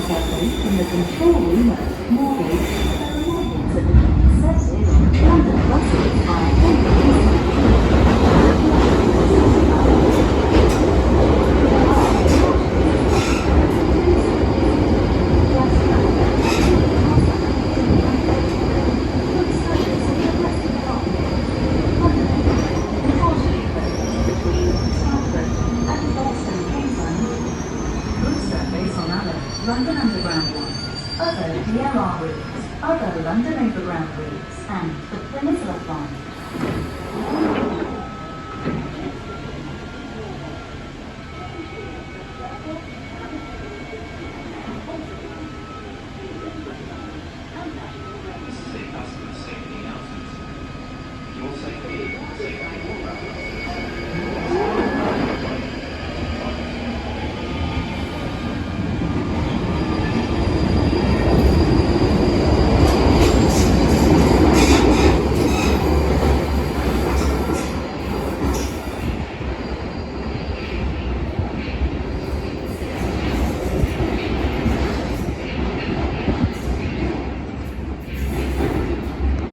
interface from the control room at Moorgate, there are models that can be accessed on London buses by London Underground line, other DLR routes, other London Overground routes, and the Peninsula line.